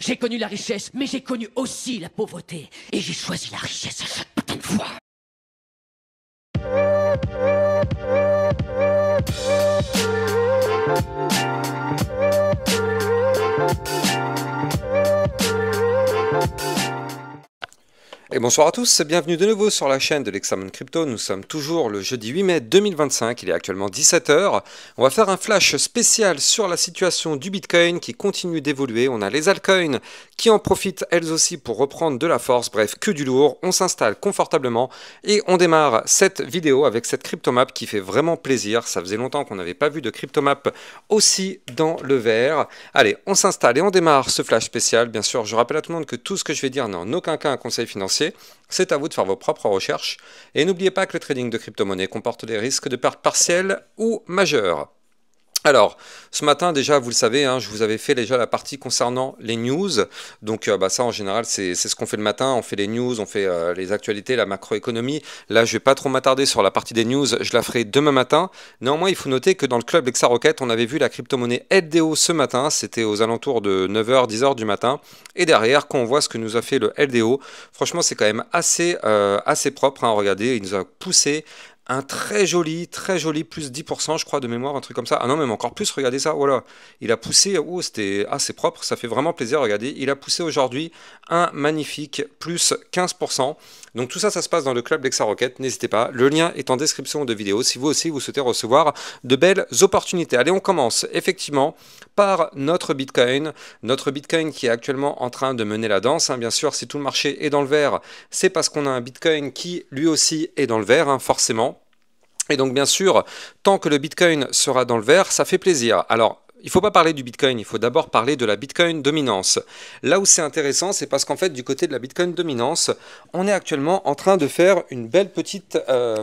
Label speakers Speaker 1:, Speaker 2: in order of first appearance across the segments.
Speaker 1: J'ai connu la richesse, mais j'ai connu aussi la pauvreté. Et j'ai choisi la richesse à chaque putain de fois.
Speaker 2: Et bonsoir à tous, bienvenue de nouveau sur la chaîne de l'Examen Crypto. Nous sommes toujours le jeudi 8 mai 2025, il est actuellement 17 h. On va faire un flash spécial sur la situation du Bitcoin qui continue d'évoluer. On a les altcoins qui en profitent elles aussi pour reprendre de la force, bref, que du lourd. On s'installe confortablement et on démarre cette vidéo avec cette cryptomap qui fait vraiment plaisir. Ça faisait longtemps qu'on n'avait pas vu de cryptomap aussi dans le vert. Allez, on s'installe et on démarre ce flash spécial. Bien sûr, je rappelle à tout le monde que tout ce que je vais dire n'est en aucun cas un conseil financier. C'est à vous de faire vos propres recherches. Et n'oubliez pas que le trading de crypto-monnaie comporte des risques de perte partielle ou majeure. Alors, ce matin déjà, vous le savez, je vous avais fait déjà la partie concernant les news. Donc ça, en général, c'est ce qu'on fait le matin. On fait les news, on fait les actualités, la macroéconomie. Là, je vais pas trop m'attarder sur la partie des news. Je la ferai demain matin. Néanmoins, il faut noter que dans le club Lexarocket, on avait vu la crypto-monnaie LDO ce matin. C'était aux alentours de 9 h, 10 h du matin. Et derrière, quand on voit ce que nous a fait le LDO, franchement, c'est quand même assez propre. Regardez, il nous a poussé un très joli plus 10% je crois de mémoire, un truc comme ça. Ah non, même encore plus, regardez ça, voilà. Il a poussé, c'était assez propre, ça fait vraiment plaisir, regardez. Il a poussé aujourd'hui un magnifique plus 15%. Donc tout ça, ça se passe dans le club Lexarocket, n'hésitez pas. Le lien est en description de vidéo si vous aussi vous souhaitez recevoir de belles opportunités. Allez, on commence effectivement par notre Bitcoin. Notre Bitcoin qui est actuellement en train de mener la danse. Bien sûr, si tout le marché est dans le vert, c'est parce qu'on a un Bitcoin qui lui aussi est dans le vert, forcément. Et donc bien sûr, tant que le Bitcoin sera dans le vert, ça fait plaisir. Alors, il ne faut pas parler du Bitcoin, il faut d'abord parler de la Bitcoin dominance. Là où c'est intéressant, c'est parce qu'en fait, du côté de la Bitcoin dominance, on est actuellement en train de faire une belle petite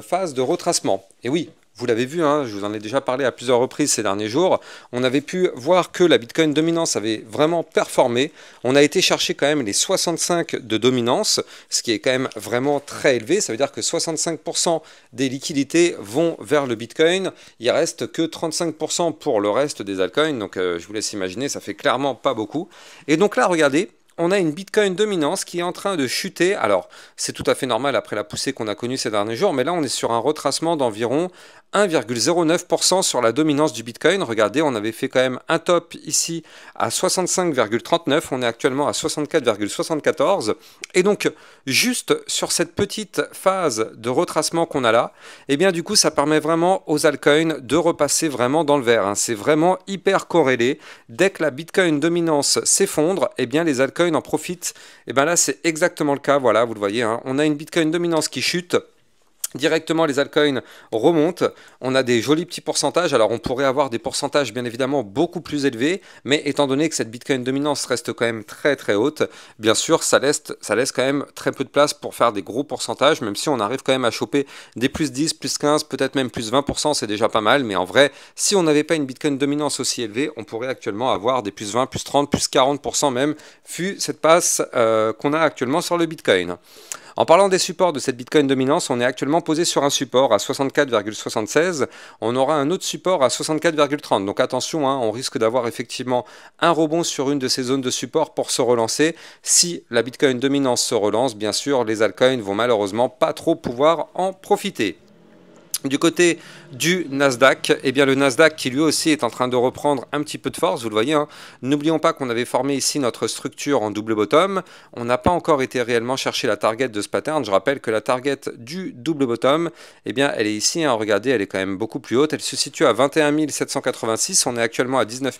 Speaker 2: phase de retracement. Et oui, vous l'avez vu, je vous en ai déjà parlé à plusieurs reprises ces derniers jours. On avait pu voir que la Bitcoin dominance avait vraiment performé. On a été chercher quand même les 65 de dominance, ce qui est quand même vraiment très élevé. Ça veut dire que 65% des liquidités vont vers le Bitcoin. Il reste que 35% pour le reste des altcoins. Donc je vous laisse imaginer, ça fait clairement pas beaucoup. Et donc là, regardez, on a une Bitcoin dominance qui est en train de chuter. Alors, c'est tout à fait normal après la poussée qu'on a connue ces derniers jours, mais là, on est sur un retracement d'environ 1,09% sur la dominance du Bitcoin. Regardez, on avait fait quand même un top ici à 65,39. On est actuellement à 64,74. Et donc, juste sur cette petite phase de retracement qu'on a là, et bien du coup, ça permet vraiment aux altcoins de repasser vraiment dans le vert. C'est vraiment hyper corrélé. Dès que la Bitcoin dominance s'effondre, et bien les altcoins en profitent. Et bien là, c'est exactement le cas. Voilà, vous le voyez. On a une Bitcoin dominance qui chute. Directement, les altcoins remontent. On a des jolis petits pourcentages. Alors, on pourrait avoir des pourcentages bien évidemment beaucoup plus élevés, mais étant donné que cette Bitcoin dominance reste quand même très très haute, bien sûr, ça laisse quand même très peu de place pour faire des gros pourcentages, même si on arrive quand même à choper des plus 10, plus 15, peut-être même plus 20%, c'est déjà pas mal. Mais en vrai, si on n'avait pas une Bitcoin dominance aussi élevée, on pourrait actuellement avoir des plus 20, plus 30, plus 40% même, fut cette passe qu'on a actuellement sur le Bitcoin. En parlant des supports de cette Bitcoin dominance, on est actuellement posé sur un support à 64,76. On aura un autre support à 64,30. Donc attention, on risque d'avoir effectivement un rebond sur une de ces zones de support pour se relancer. Si la Bitcoin dominance se relance, bien sûr, les altcoins vont malheureusement pas trop pouvoir en profiter. Du côté du Nasdaq, le Nasdaq qui lui aussi est en train de reprendre un petit peu de force, vous le voyez. N'oublions pas qu'on avait formé ici notre structure en double bottom. On n'a pas encore été réellement chercher la target de ce pattern. Je rappelle que la target du double bottom, elle est ici. Regardez, elle est quand même beaucoup plus haute. Elle se situe à 21 786. On est actuellement à 19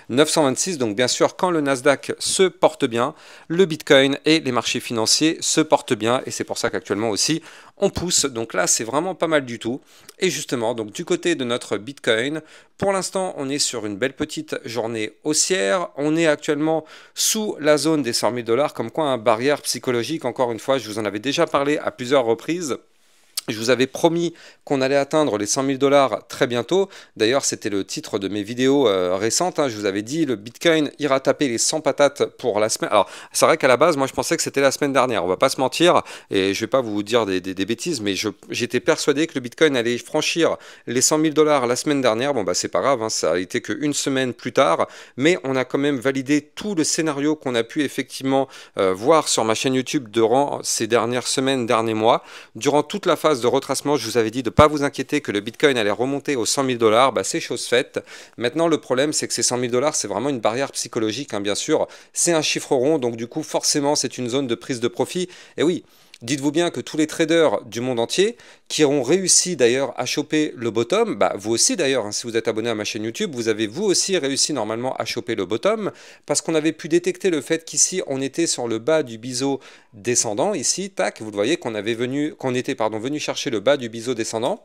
Speaker 2: 926. Donc bien sûr, quand le Nasdaq se porte bien, le Bitcoin et les marchés financiers se portent bien. Et c'est pour ça qu'actuellement aussi, on pousse. Donc là, c'est vraiment pas mal du tout. Et justement, donc du côté de notre Bitcoin, pour l'instant, on est sur une belle petite journée haussière. On est actuellement sous la zone des 100 000 $, comme quoi, barrière psychologique. Encore une fois, je vous en avais déjà parlé à plusieurs reprises. Je vous avais promis qu'on allait atteindre les 100 000 dollars très bientôt. D'ailleurs, c'était le titre de mes vidéos récentes, hein. Je vous avais dit, le Bitcoin ira taper les 100 patates pour la semaine. Alors, c'est vrai qu'à la base, moi, je pensais que c'était la semaine dernière. On va pas se mentir, et je vais pas vous dire des bêtises, mais j'étais persuadé que le Bitcoin allait franchir les 100 000 dollars la semaine dernière. Bon, bah, c'est pas grave, hein, ça a été qu'une semaine plus tard, mais on a quand même validé tout le scénario qu'on a pu effectivement voir sur ma chaîne YouTube durant ces dernières semaines, derniers mois. Durant toute la phase de retracement, je vous avais dit de ne pas vous inquiéter que le Bitcoin allait remonter aux 100 000 dollars. Bah, c'est chose faite. Maintenant, le problème, c'est que ces 100 000 dollars, c'est vraiment une barrière psychologique, hein, bien sûr. C'est un chiffre rond, donc du coup, forcément, c'est une zone de prise de profit. Et oui, dites-vous bien que tous les traders du monde entier qui ont réussi d'ailleurs à choper le bottom, bah vous aussi d'ailleurs, hein, si vous êtes abonné à ma chaîne YouTube, vous avez vous aussi réussi normalement à choper le bottom parce qu'on avait pu détecter le fait qu'ici on était sur le bas du biseau descendant, ici, tac, vous le voyez qu'on était venu chercher le bas du biseau descendant.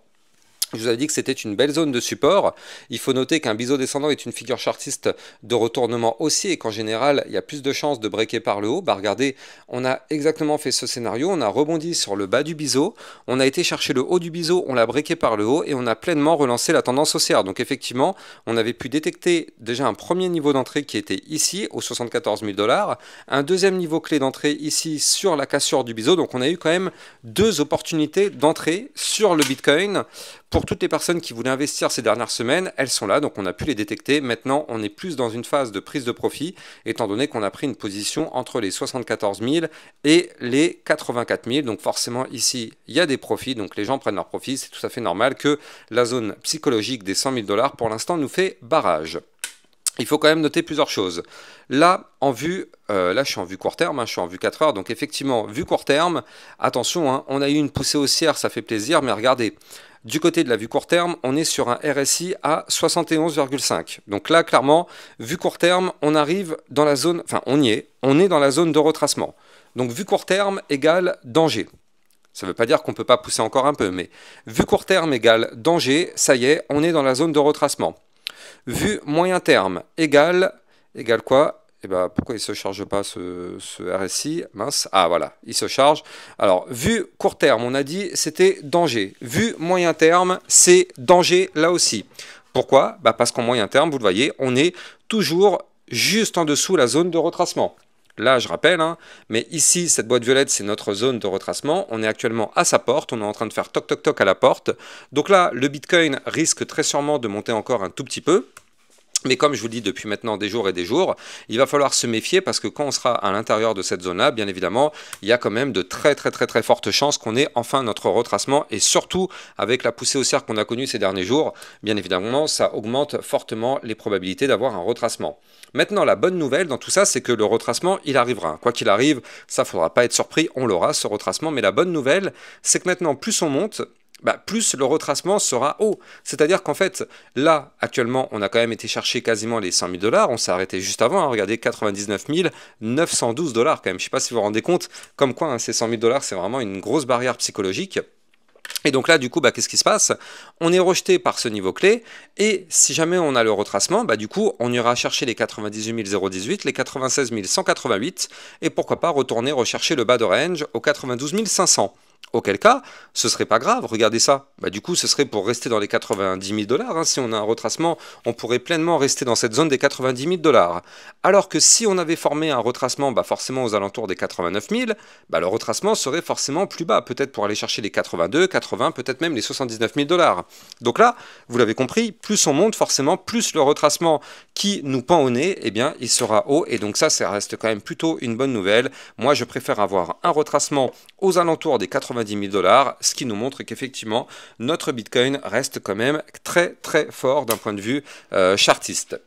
Speaker 2: Je vous avais dit que c'était une belle zone de support. Il faut noter qu'un biseau descendant est une figure chartiste de retournement haussier et qu'en général, il y a plus de chances de breaker par le haut. Bah regardez, on a exactement fait ce scénario. On a rebondi sur le bas du biseau. On a été chercher le haut du biseau, on l'a breaké par le haut et on a pleinement relancé la tendance haussière. Donc effectivement, on avait pu détecter déjà un premier niveau d'entrée qui était ici, aux 74 000 dollars. Un deuxième niveau clé d'entrée ici sur la cassure du biseau. Donc on a eu quand même deux opportunités d'entrée sur le Bitcoin. Pour toutes les personnes qui voulaient investir ces dernières semaines, elles sont là, donc on a pu les détecter. Maintenant, on est plus dans une phase de prise de profit, étant donné qu'on a pris une position entre les 74 000 et les 84 000. Donc forcément, ici, il y a des profits, donc les gens prennent leurs profits. C'est tout à fait normal que la zone psychologique des 100 000 dollars, pour l'instant, nous fait barrage. Il faut quand même noter plusieurs choses. Là, là je suis en vue court terme, hein, je suis en vue 4 heures, donc effectivement, vue court terme, attention, hein, on a eu une poussée haussière, ça fait plaisir, mais regardez, du côté de la vue court terme, on est sur un RSI à 71,5. Donc là, clairement, vue court terme, on arrive dans la zone, enfin on est dans la zone de retracement. Donc vue court terme égale danger. Ça ne veut pas dire qu'on ne peut pas pousser encore un peu, mais vue court terme égale danger, ça y est, on est dans la zone de retracement. Vue moyen terme égale quoi? Et ben, pourquoi il ne se charge pas ce RSI? Mince. Ah voilà, il se charge. Alors, vue court terme, on a dit c'était danger. Vue moyen terme, c'est danger là aussi. Pourquoi? Bah parce qu'en moyen terme, vous le voyez, on est toujours juste en dessous la zone de retracement. Là, je rappelle, hein, mais ici, cette boîte violette, c'est notre zone de retracement. On est actuellement à sa porte. On est en train de faire toc toc toc à la porte. Donc là, le Bitcoin risque très sûrement de monter encore un tout petit peu. Mais comme je vous le dis depuis maintenant des jours et des jours, il va falloir se méfier parce que quand on sera à l'intérieur de cette zone-là, bien évidemment, il y a quand même de très fortes chances qu'on ait enfin notre retracement et surtout avec la poussée haussière qu'on a connue ces derniers jours, bien évidemment, ça augmente fortement les probabilités d'avoir un retracement. Maintenant, la bonne nouvelle dans tout ça, c'est que le retracement, il arrivera. Quoi qu'il arrive, ça, faudra pas être surpris, on l'aura ce retracement. Mais la bonne nouvelle, c'est que maintenant, plus on monte, plus le retracement sera haut. C'est-à-dire qu'en fait, là, actuellement, on a quand même été chercher quasiment les 100 000 dollars. On s'est arrêté juste avant. Hein, regardez, 99 912 dollars quand même. Je ne sais pas si vous vous rendez compte, comme quoi hein, ces 100 000 dollars, c'est vraiment une grosse barrière psychologique. Et donc là, du coup, qu'est-ce qui se passe? On est rejeté par ce niveau clé, et si jamais on a le retracement, du coup, on ira chercher les 98 018, les 96 188, et pourquoi pas retourner rechercher le bas de range aux 92 500. Auquel cas, ce serait pas grave, regardez ça. Du coup, ce serait pour rester dans les 90 000 dollars. Hein. Si on a un retracement, on pourrait pleinement rester dans cette zone des 90 000 dollars. Alors que si on avait formé un retracement forcément aux alentours des 89 000, le retracement serait forcément plus bas, peut-être pour aller chercher les 82, 80, peut-être même les 79 000 dollars. Donc là, vous l'avez compris, plus on monte, forcément, plus le retracement qui nous pend au nez, eh bien, il sera haut. Et donc ça reste quand même plutôt une bonne nouvelle. Moi, je préfère avoir un retracement aux alentours des 90 000 dollars, ce qui nous montre qu'effectivement, notre Bitcoin reste quand même très fort d'un point de vue chartiste.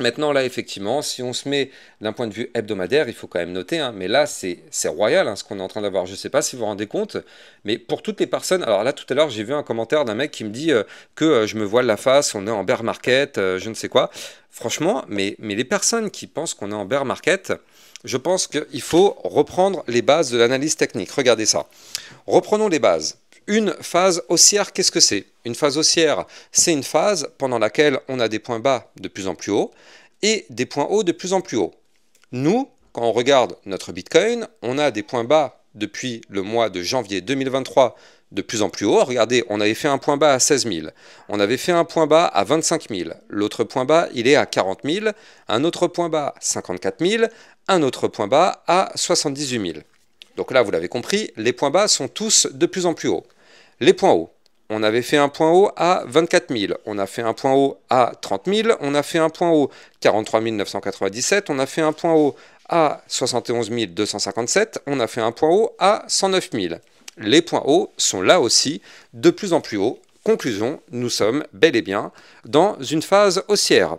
Speaker 2: Maintenant, là, effectivement, si on se met d'un point de vue hebdomadaire, il faut quand même noter, hein, mais là, c'est royal hein, ce qu'on est en train d'avoir. Je ne sais pas si vous vous rendez compte, mais pour toutes les personnes, alors là, tout à l'heure, j'ai vu un commentaire d'un mec qui me dit que je me voile la face, on est en bear market, je ne sais quoi. Franchement, mais les personnes qui pensent qu'on est en bear market, je pense qu'il faut reprendre les bases de l'analyse technique. Regardez ça. Reprenons les bases. Une phase haussière, qu'est-ce que c'est? Une phase haussière, c'est une phase pendant laquelle on a des points bas de plus en plus hauts et des points hauts de plus en plus hauts. Nous, quand on regarde notre Bitcoin, on a des points bas depuis le mois de janvier 2023 de plus en plus haut. Regardez, on avait fait un point bas à 16 000, on avait fait un point bas à 25 000, l'autre point bas il est à 40 000, un autre point bas 54 000, un autre point bas à 78 000. Donc là, vous l'avez compris, les points bas sont tous de plus en plus hauts. Les points hauts, on avait fait un point haut à 24 000, on a fait un point haut à 30 000, on a fait un point haut 43 997, on a fait un point haut à 71 257, on a fait un point haut à 109 000. Les points hauts sont là aussi de plus en plus hauts. Conclusion, nous sommes bel et bien dans une phase haussière.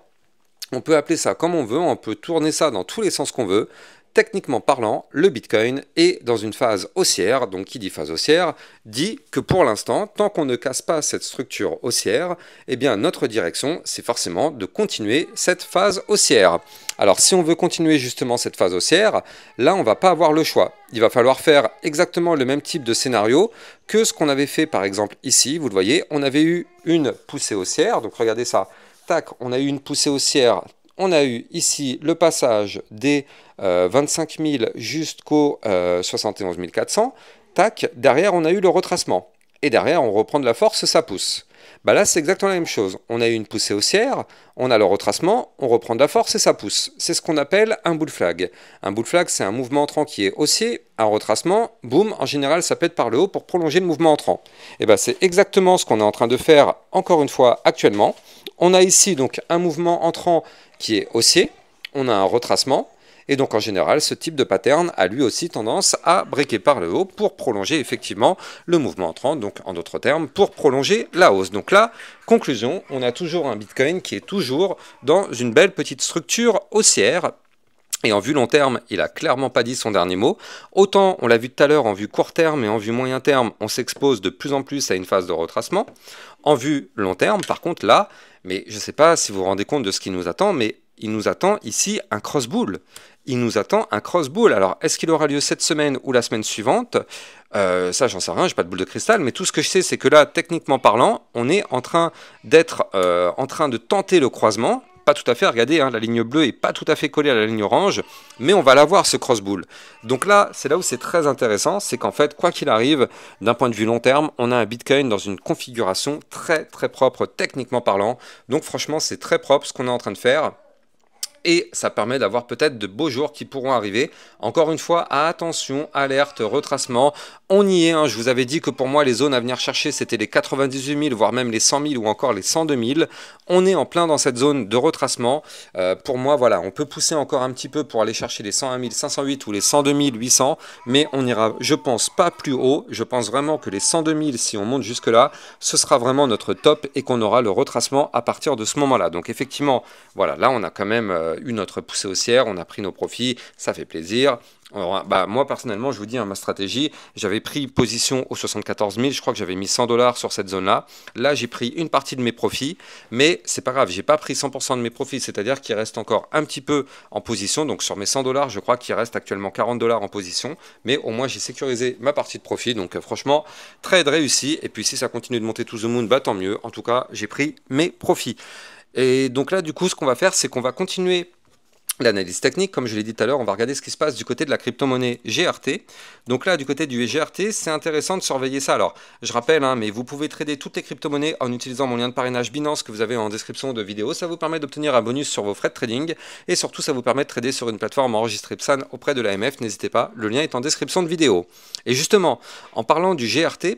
Speaker 2: On peut appeler ça comme on veut, on peut tourner ça dans tous les sens qu'on veut. Techniquement parlant, le Bitcoin est dans une phase haussière, donc qui dit phase haussière, dit que pour l'instant, tant qu'on ne casse pas cette structure haussière, eh bien notre direction, c'est forcément de continuer cette phase haussière. Alors si on veut continuer justement cette phase haussière, là on ne va pas avoir le choix. Il va falloir faire exactement le même type de scénario que ce qu'on avait fait par exemple ici, vous le voyez, on avait eu une poussée haussière, donc regardez ça, tac, on a eu une poussée haussière. On a eu ici le passage des 25 000 jusqu'aux 71 400. Tac, derrière, on a eu le retracement. Et derrière, on reprend de la force, ça pousse. Bah là, c'est exactement la même chose. On a eu une poussée haussière, on a le retracement, on reprend de la force et ça pousse. C'est ce qu'on appelle un bull flag. Un bull flag, c'est un mouvement entrant qui est haussier. Un retracement, boum, en général, ça pète par le haut pour prolonger le mouvement entrant. Et bah, c'est exactement ce qu'on est en train de faire, encore une fois, actuellement. On a ici donc un mouvement entrant qui est haussier, on a un retracement, et donc en général, ce type de pattern a lui aussi tendance à breaker par le haut pour prolonger effectivement le mouvement entrant, donc en d'autres termes, pour prolonger la hausse. Donc là, conclusion, on a toujours un Bitcoin qui est toujours dans une belle petite structure haussière. Et en vue long terme, il a clairement pas dit son dernier mot. Autant, on l'a vu tout à l'heure, en vue court terme et en vue moyen terme, on s'expose de plus en plus à une phase de retracement. En vue long terme, par contre, là, mais je ne sais pas si vous vous rendez compte de ce qui nous attend, mais il nous attend ici un cross-bull. Il nous attend un cross-bull. Alors, est-ce qu'il aura lieu cette semaine ou la semaine suivante? Ça, j'en sais rien, j'ai pas de boule de cristal, mais tout ce que je sais, c'est que là, techniquement parlant, on est en train d'être en train de tenter le croisement. Pas tout à fait, regardez, hein, la ligne bleue est pas tout à fait collée à la ligne orange, mais on va l'avoir ce cross-bull. Donc là, c'est là où c'est très intéressant, c'est qu'en fait, quoi qu'il arrive, d'un point de vue long terme, on a un Bitcoin dans une configuration très très propre techniquement parlant. Donc franchement, c'est très propre ce qu'on est en train de faire. Et ça permet d'avoir peut-être de beaux jours qui pourront arriver. Encore une fois, attention, alerte, retracement. On y est, hein. Je vous avais dit que pour moi, les zones à venir chercher, c'était les 98 000, voire même les 100 000 ou encore les 102 000. On est en plein dans cette zone de retracement. Pour moi, voilà, on peut pousser encore un petit peu pour aller chercher les 101 508 ou les 102 800. Mais on ira, je pense, pas plus haut. Je pense vraiment que les 102 000, si on monte jusque-là, ce sera vraiment notre top et qu'on aura le retracement à partir de ce moment-là. Donc effectivement, voilà, là, on a quand même eu notre poussée haussière, on a pris nos profits, ça fait plaisir. Alors, bah, moi personnellement, je vous dis, hein, ma stratégie, j'avais pris position aux 74 000, je crois que j'avais mis 100 $ sur cette zone-là. Là, j'ai pris une partie de mes profits, mais c'est pas grave, j'ai pas pris 100% de mes profits, c'est-à-dire qu'il reste encore un petit peu en position. Donc sur mes 100 $, je crois qu'il reste actuellement 40 $ en position, mais au moins j'ai sécurisé ma partie de profit. Donc franchement, trade réussi. Et puis si ça continue de monter to the moon, bah tant mieux. En tout cas, j'ai pris mes profits. Et donc là, du coup, ce qu'on va faire, c'est qu'on va continuer l'analyse technique. Comme je l'ai dit tout à l'heure, on va regarder ce qui se passe du côté de la crypto-monnaie GRT. Donc là, du côté du GRT, c'est intéressant de surveiller ça. Alors, je rappelle, hein, mais vous pouvez trader toutes les crypto-monnaies en utilisant mon lien de parrainage Binance que vous avez en description de vidéo. Ça vous permet d'obtenir un bonus sur vos frais de trading et surtout, ça vous permet de trader sur une plateforme enregistrée PSAN auprès de l'AMF. N'hésitez pas, le lien est en description de vidéo. Et justement, en parlant du GRT,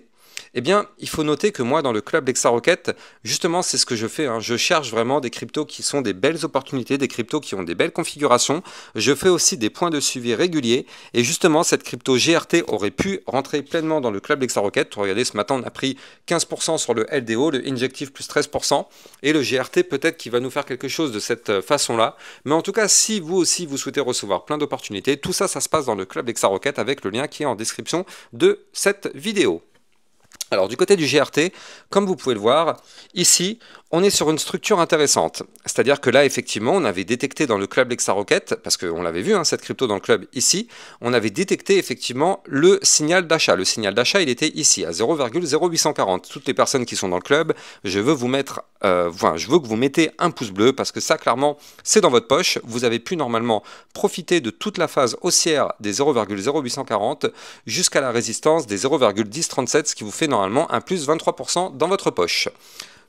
Speaker 2: eh bien, il faut noter que moi, dans le club LexaRocket, justement, c'est ce que je fais. Hein. Je cherche vraiment des cryptos qui sont des belles opportunités, des cryptos qui ont des belles configurations. Je fais aussi des points de suivi réguliers. Et justement, cette crypto GRT aurait pu rentrer pleinement dans le club LexaRocket. Regardez, ce matin, on a pris 15% sur le LDO, le Injective plus 13%. Et le GRT, peut-être qu'il va nous faire quelque chose de cette façon-là. Mais en tout cas, si vous aussi, vous souhaitez recevoir plein d'opportunités, tout ça, ça se passe dans le club LexaRocket avec le lien qui est en description de cette vidéo. Alors du côté du GRT, comme vous pouvez le voir, ici, on est sur une structure intéressante. C'est-à-dire que là, effectivement, on avait détecté dans le club Lexa Rocket, parce qu'on l'avait vu, hein, cette crypto dans le club ici, on avait détecté effectivement le signal d'achat. Le signal d'achat, il était ici, à 0,0840. Toutes les personnes qui sont dans le club, je veux que vous mettez un pouce bleu, parce que ça, clairement, c'est dans votre poche. Vous avez pu normalement profiter de toute la phase haussière des 0,0840 jusqu'à la résistance des 0,1037, ce qui vous fait normalement un plus 23% dans votre poche.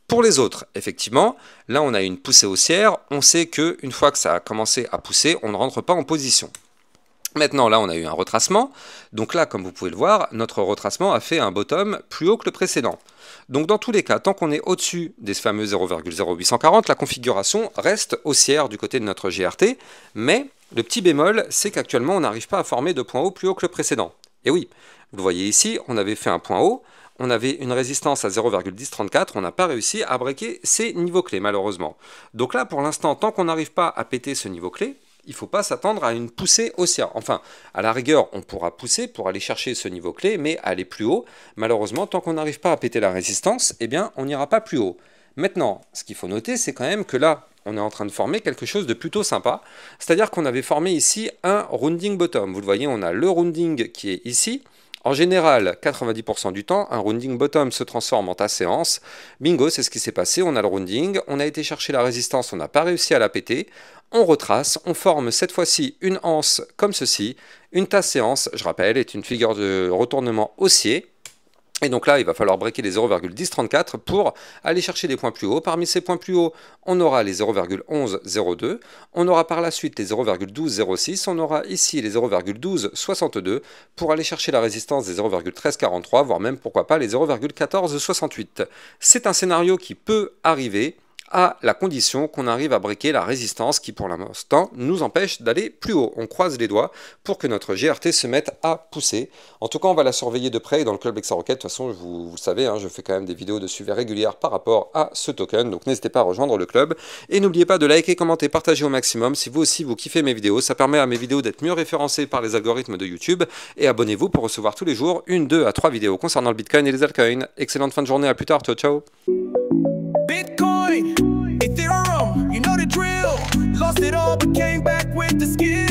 Speaker 2: Pour les autres, effectivement, là on a une poussée haussière, on sait qu'une fois que ça a commencé à pousser, on ne rentre pas en position. Maintenant, là on a eu un retracement, donc là comme vous pouvez le voir, notre retracement a fait un bottom plus haut que le précédent. Donc dans tous les cas, tant qu'on est au-dessus des fameux 0,0840, la configuration reste haussière du côté de notre GRT, mais le petit bémol, c'est qu'actuellement on n'arrive pas à former de point haut plus haut que le précédent. Et oui, vous le voyez ici, on avait fait un point haut, on avait une résistance à 0,1034, on n'a pas réussi à breaker ces niveaux clés malheureusement. Donc là pour l'instant, tant qu'on n'arrive pas à péter ce niveau clé, il ne faut pas s'attendre à une poussée haussière. Enfin, à la rigueur, on pourra pousser pour aller chercher ce niveau clé, mais aller plus haut, malheureusement, tant qu'on n'arrive pas à péter la résistance, eh bien on n'ira pas plus haut. Maintenant, ce qu'il faut noter, c'est quand même que là, on est en train de former quelque chose de plutôt sympa. C'est-à-dire qu'on avait formé ici un rounding bottom. Vous le voyez, on a le rounding qui est ici. En général, 90% du temps, un rounding bottom se transforme en tasse séance. Bingo, c'est ce qui s'est passé, on a le rounding, on a été chercher la résistance, on n'a pas réussi à la péter. On retrace, on forme cette fois-ci une anse comme ceci. Une tasse séance, je rappelle, est une figure de retournement haussier. Et donc là, il va falloir breaker les 0,1034 pour aller chercher des points plus hauts. Parmi ces points plus hauts, on aura les 0,1102, on aura par la suite les 0,1206, on aura ici les 0,1262 pour aller chercher la résistance des 0,1343, voire même, pourquoi pas, les 0,1468. C'est un scénario qui peut arriver à la condition qu'on arrive à breaker la résistance qui pour l'instant nous empêche d'aller plus haut. On croise les doigts pour que notre GRT se mette à pousser. En tout cas, on va la surveiller de près dans le club Lexa Rocket. De toute façon, vous le savez, hein, je fais quand même des vidéos de suivi régulières par rapport à ce token. Donc n'hésitez pas à rejoindre le club. Et n'oubliez pas de liker, commenter, partager au maximum. Si vous aussi vous kiffez mes vidéos, ça permet à mes vidéos d'être mieux référencées par les algorithmes de YouTube. Et abonnez-vous pour recevoir tous les jours 1, 2 à 3 vidéos concernant le Bitcoin et les altcoins. Excellente fin de journée, à plus tard, ciao ciao.
Speaker 3: Bitcoin, Ethereum, you know the drill. Lost it all but came back with the skill.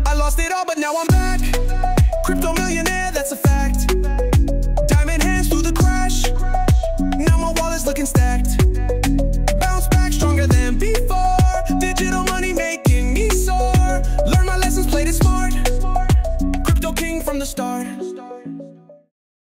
Speaker 3: I lost it all but now I'm back. Crypto millionaire, that's a fact. Diamond hands through the crash. Now my wallet's looking stacked. Bounce back stronger than before. Digital money making me soar. Learn my lessons, played it smart. Crypto king from the start.